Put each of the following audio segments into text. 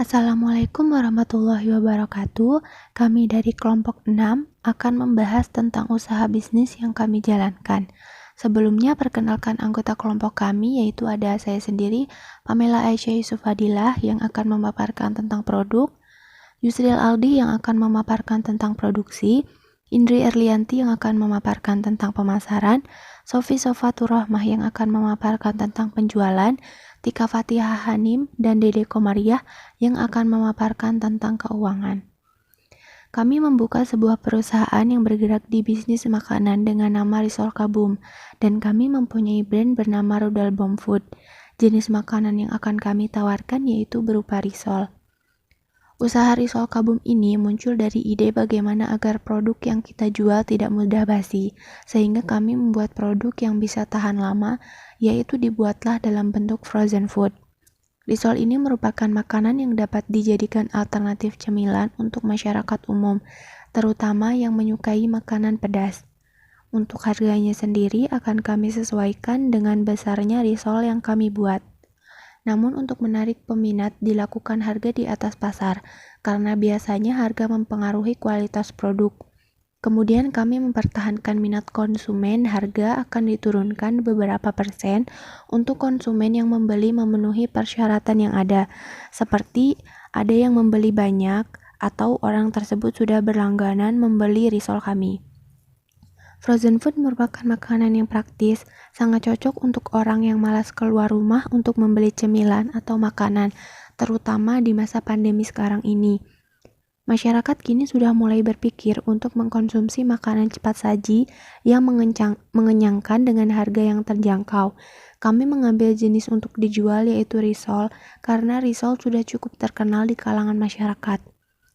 Assalamualaikum warahmatullahi wabarakatuh. Kami dari kelompok 6 akan membahas tentang usaha bisnis yang kami jalankan. Sebelumnya perkenalkan anggota kelompok kami, yaitu ada saya sendiri, Pamela Aisyah Yusufadilah yang akan memaparkan tentang produk, Yusril Aldi yang akan memaparkan tentang produksi, Indri Erlianti yang akan memaparkan tentang pemasaran, Sofi Sofatur Rahmah yang akan memaparkan tentang penjualan, Tika Fatihah Hanim, dan Dede Komariah yang akan memaparkan tentang keuangan. Kami membuka sebuah perusahaan yang bergerak di bisnis makanan dengan nama Risol Kabum, dan kami mempunyai brand bernama Rudal Bomb Food. Jenis makanan yang akan kami tawarkan yaitu berupa risol. Usaha Risol Kabum ini muncul dari ide bagaimana agar produk yang kita jual tidak mudah basi, sehingga kami membuat produk yang bisa tahan lama, yaitu dibuatlah dalam bentuk frozen food. Risol ini merupakan makanan yang dapat dijadikan alternatif cemilan untuk masyarakat umum, terutama yang menyukai makanan pedas. Untuk harganya sendiri akan kami sesuaikan dengan besarnya risol yang kami buat. Namun untuk menarik peminat dilakukan harga di atas pasar, karena biasanya harga mempengaruhi kualitas produk. Kemudian kami mempertahankan minat konsumen, harga akan diturunkan beberapa persen untuk konsumen yang membeli memenuhi persyaratan yang ada, seperti ada yang membeli banyak atau orang tersebut sudah berlangganan membeli risol kami. Frozen food merupakan makanan yang praktis, sangat cocok untuk orang yang malas keluar rumah untuk membeli cemilan atau makanan, terutama di masa pandemi sekarang ini. Masyarakat kini sudah mulai berpikir untuk mengkonsumsi makanan cepat saji yang mengenyangkan dengan harga yang terjangkau. Kami mengambil jenis untuk dijual yaitu risol, karena risol sudah cukup terkenal di kalangan masyarakat.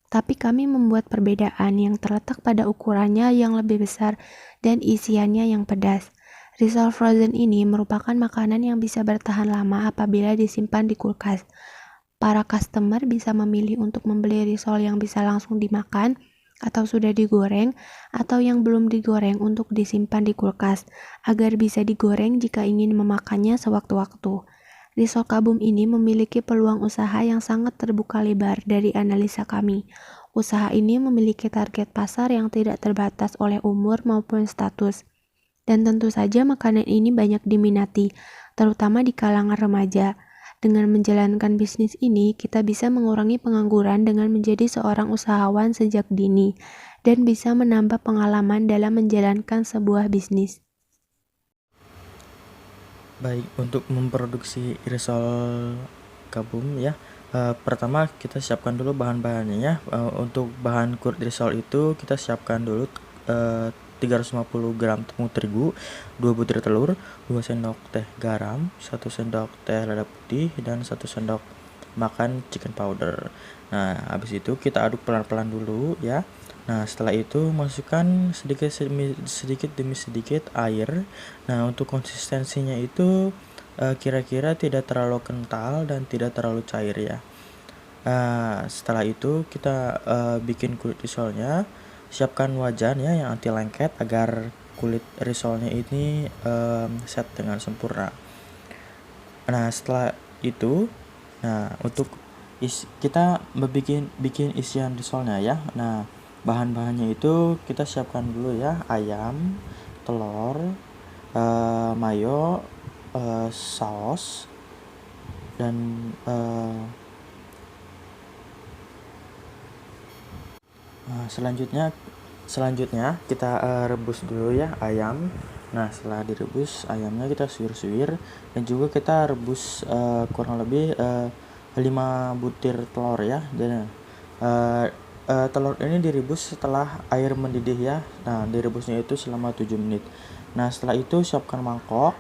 Tapi kami membuat perbedaan yang terletak pada ukurannya yang lebih besar dan isiannya yang pedas. Risol frozen ini merupakan makanan yang bisa bertahan lama apabila disimpan di kulkas. Para customer bisa memilih untuk membeli risol yang bisa langsung dimakan atau sudah digoreng, atau yang belum digoreng untuk disimpan di kulkas, agar bisa digoreng jika ingin memakannya sewaktu-waktu. Risol Kabum ini memiliki peluang usaha yang sangat terbuka lebar dari analisa kami. Usaha ini memiliki target pasar yang tidak terbatas oleh umur maupun status. Dan tentu saja makanan ini banyak diminati, terutama di kalangan remaja. Dengan menjalankan bisnis ini, kita bisa mengurangi pengangguran dengan menjadi seorang usahawan sejak dini, dan bisa menambah pengalaman dalam menjalankan sebuah bisnis. Baik, untuk memproduksi risol Kabum ya, pertama kita siapkan dulu bahan-bahannya ya. Untuk bahan kulit risol itu kita siapkan dulu 350 gram tepung terigu, 2 butir telur, 2 sendok teh garam, 1 sendok teh lada putih, dan 1 sendok makan chicken powder. Nah, habis itu kita aduk pelan-pelan dulu ya. Nah, setelah itu masukkan sedikit demi sedikit air. Nah, untuk konsistensinya itu kira-kira tidak terlalu kental dan tidak terlalu cair ya. Setelah itu kita bikin kulit risolnya. Siapkan wajan ya yang anti lengket agar kulit risolnya ini set dengan sempurna. Nah, setelah itu, untuk kita bikin isian risolnya ya. Nah, bahan-bahannya itu kita siapkan dulu ya, ayam, telur, mayo, saus, dan selanjutnya kita rebus dulu ya ayam. Nah, setelah direbus ayamnya kita suwir-suwir, dan juga kita rebus kurang lebih 5 butir telur ya. Dan telur ini direbus setelah air mendidih ya. Nah, direbusnya itu selama 7 menit. Nah, setelah itu siapkan mangkok,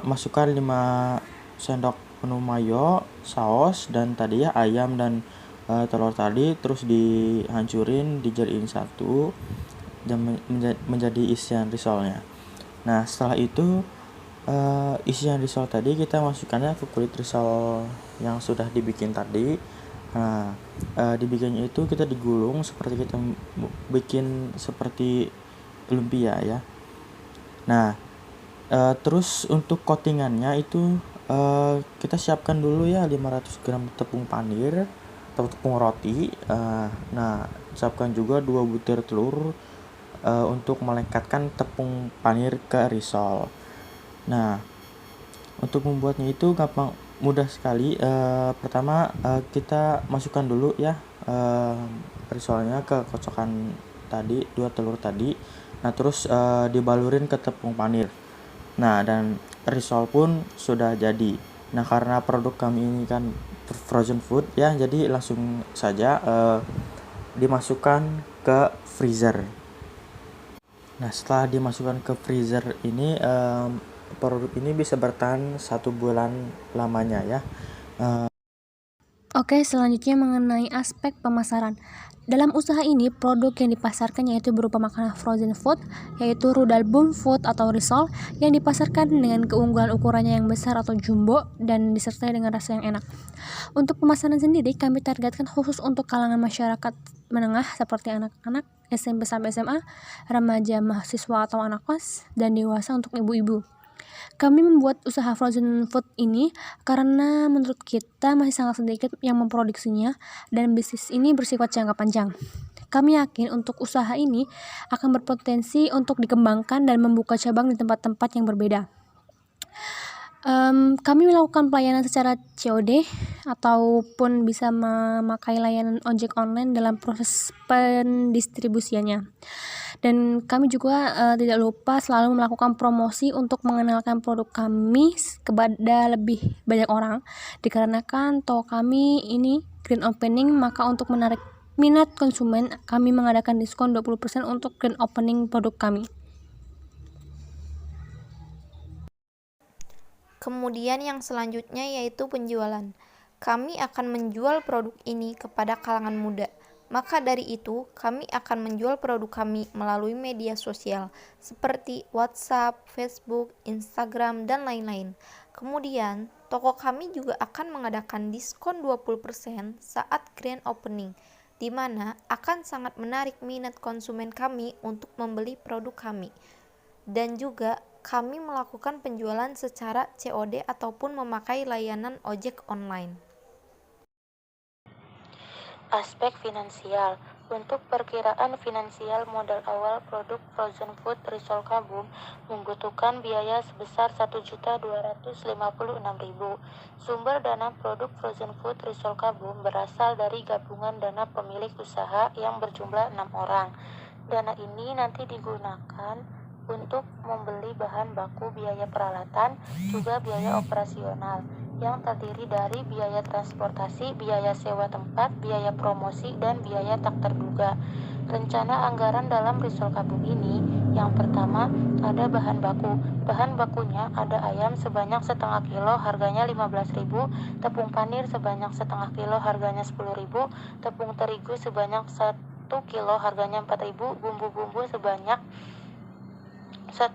masukkan 5 sendok penuh mayo, saus, dan tadi ya ayam dan telur tadi, terus dihancurin, dijadiin satu dan menjadi isian risolnya. Nah, setelah itu isian risol tadi kita masukkannya ke kulit risol yang sudah dibikin tadi. Nah, dibikinnya itu kita digulung seperti kita bikin seperti lumpia ya. Nah, terus untuk coatingannya itu kita siapkan dulu ya 500 gram tepung panir, tepung roti. Nah, siapkan juga 2 butir telur untuk melekatkan tepung panir ke risol. Nah, untuk membuatnya itu gampang, mudah sekali. Pertama, kita masukkan dulu ya risolnya ke kocokan tadi, 2 telur tadi. Nah, terus dibalurin ke tepung panir. Nah, dan risol pun sudah jadi. Nah, karena produk kami ini kan frozen food ya, jadi langsung saja dimasukkan ke freezer. Nah, setelah dimasukkan ke freezer ini, produk ini bisa bertahan 1 bulan lamanya ya. Oke, selanjutnya mengenai aspek pemasaran. Dalam usaha ini, produk yang dipasarkan yaitu berupa makanan frozen food, yaitu rudal boom food atau risol, yang dipasarkan dengan keunggulan ukurannya yang besar atau jumbo dan disertai dengan rasa yang enak. Untuk pemasaran sendiri, kami targetkan khusus untuk kalangan masyarakat menengah seperti anak-anak, SMP sampai SMA, remaja, mahasiswa atau anak kos, dan dewasa untuk ibu-ibu. Kami membuat usaha frozen food ini karena menurut kita masih sangat sedikit yang memproduksinya dan bisnis ini bersifat jangka panjang. Kami yakin untuk usaha ini akan berpotensi untuk dikembangkan dan membuka cabang di tempat-tempat yang berbeda. Kami melakukan pelayanan secara COD ataupun bisa memakai layanan ojek online dalam proses pendistribusiannya. Dan kami juga tidak lupa selalu melakukan promosi untuk mengenalkan produk kami kepada lebih banyak orang. Dikarenakan toko kami ini grand opening, maka untuk menarik minat konsumen, kami mengadakan diskon 20% untuk grand opening produk kami. Kemudian yang selanjutnya yaitu penjualan. Kami akan menjual produk ini kepada kalangan muda. Maka dari itu, kami akan menjual produk kami melalui media sosial seperti WhatsApp, Facebook, Instagram, dan lain-lain. Kemudian, toko kami juga akan mengadakan diskon 20% saat grand opening, di mana akan sangat menarik minat konsumen kami untuk membeli produk kami. Dan juga kami melakukan penjualan secara COD ataupun memakai layanan ojek online. Aspek finansial. Untuk perkiraan finansial modal awal produk frozen food risol Kabum membutuhkan biaya sebesar Rp1.256.000. Sumber dana produk frozen food risol Kabum berasal dari gabungan dana pemilik usaha yang berjumlah 6 orang. Dana ini nanti digunakan untuk membeli bahan baku, biaya peralatan, juga biaya operasional yang terdiri dari biaya transportasi, biaya sewa tempat, biaya promosi, dan biaya tak terduga. Rencana anggaran dalam risol Kabum ini, yang pertama ada bahan baku. Bahan bakunya ada ayam sebanyak setengah kilo harganya 15.000, tepung panir sebanyak setengah kilo harganya 10.000, tepung terigu sebanyak 1 kilo harganya 4.000, bumbu-bumbu sebanyak 1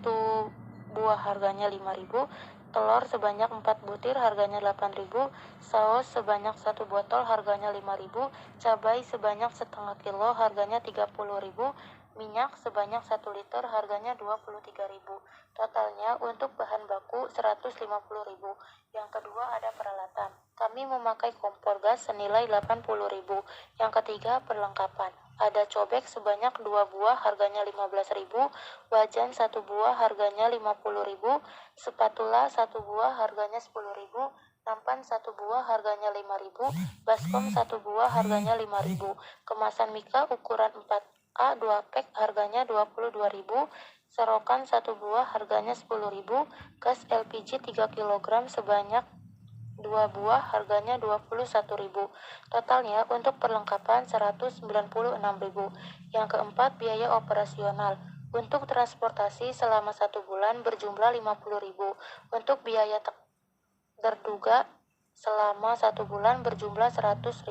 buah harganya 5.000, telur sebanyak 4 butir harganya 8.000, saus sebanyak 1 botol harganya 5.000, cabai sebanyak setengah kilo harganya 30.000, minyak sebanyak 1 liter harganya 23.000. Totalnya untuk bahan baku 150.000. Yang kedua ada peralatan. Kami memakai kompor gas senilai 80.000. Yang ketiga perlengkapan. Ada cobek sebanyak 2 buah harganya 15.000, wajan 1 buah harganya 50.000, spatula 1 buah harganya 10.000, nampan 1 buah harganya 5.000, baskom 1 buah harganya 5.000, kemasan mika ukuran 4A 2 pack harganya 22.000, serokan 1 buah harganya 10.000, gas LPG 3 kg sebanyak 2 buah harganya 21.000. Totalnya untuk perlengkapan 196.000. Yang keempat biaya operasional. Untuk transportasi selama 1 bulan berjumlah 50.000. Untuk biaya terduga selama 1 bulan berjumlah 100.000.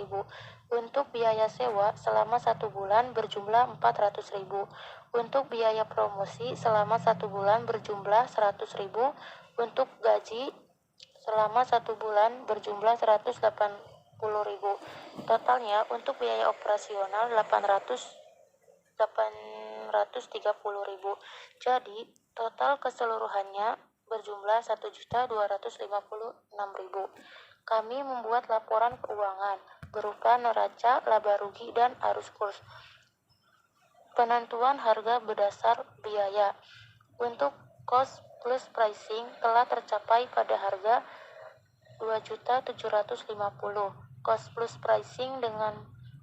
Untuk biaya sewa selama 1 bulan berjumlah 400.000. Untuk biaya promosi selama 1 bulan berjumlah 100.000. Untuk gaji selama 1 bulan berjumlah 180.000. Totalnya untuk biaya operasional 830.000. Jadi total keseluruhannya berjumlah 1.256.000. kami membuat laporan keuangan berupa neraca, laba rugi, dan arus kurs. Penentuan harga berdasar biaya. Untuk cost plus pricing telah tercapai pada harga 2.750.000. Cost plus pricing dengan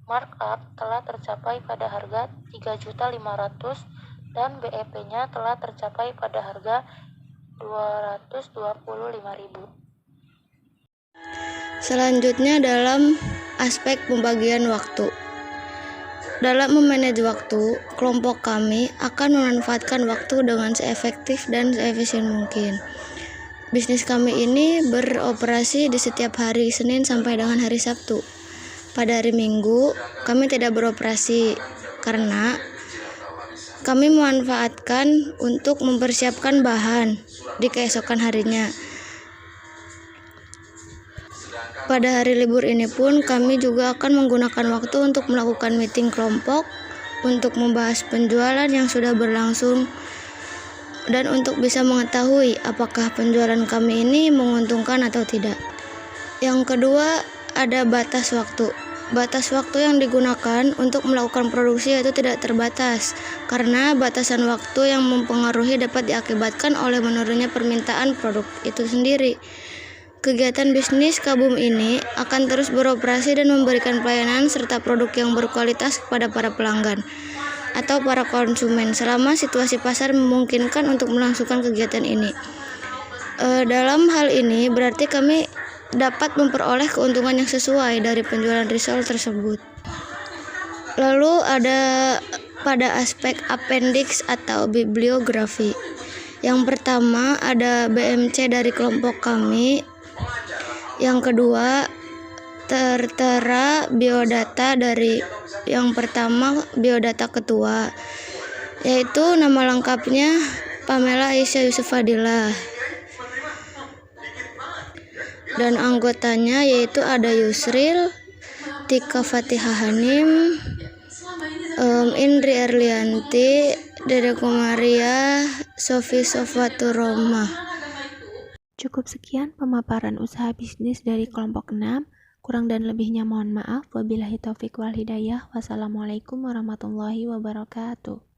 markup telah tercapai pada harga 3.500.000 dan BEP-nya telah tercapai pada harga 225.000. Selanjutnya dalam aspek pembagian waktu. Dalam memanage waktu, kelompok kami akan memanfaatkan waktu dengan seefektif dan seefisien mungkin. Bisnis kami ini beroperasi di setiap hari Senin sampai dengan hari Sabtu. Pada hari Minggu, kami tidak beroperasi karena kami memanfaatkan untuk mempersiapkan bahan di keesokan harinya. Pada hari libur ini pun kami juga akan menggunakan waktu untuk melakukan meeting kelompok untuk membahas penjualan yang sudah berlangsung dan untuk bisa mengetahui apakah penjualan kami ini menguntungkan atau tidak. Yang kedua, ada batas waktu. Batas waktu yang digunakan untuk melakukan produksi itu tidak terbatas karena batasan waktu yang mempengaruhi dapat diakibatkan oleh menurunnya permintaan produk itu sendiri. Kegiatan bisnis Kabum ini akan terus beroperasi dan memberikan pelayanan serta produk yang berkualitas kepada para pelanggan atau para konsumen selama situasi pasar memungkinkan untuk melangsungkan kegiatan ini. Dalam hal ini berarti kami dapat memperoleh keuntungan yang sesuai dari penjualan risol tersebut. Lalu ada pada aspek appendix atau bibliografi. Yang pertama ada BMC dari kelompok kami. Yang kedua, tertera biodata dari yang pertama biodata ketua, yaitu nama lengkapnya Pamela Aisyah Yusuf Fadilah. Dan anggotanya yaitu ada Yusril, Tika Fatihah Hanim, Indri Erlianti, Dede Komaria, Sofi Sofatur Roma. Cukup sekian pemaparan usaha bisnis dari kelompok 6. Kurang dan lebihnya mohon maaf. Wabillahi taufik wal hidayah. Wassalamualaikum warahmatullahi wabarakatuh.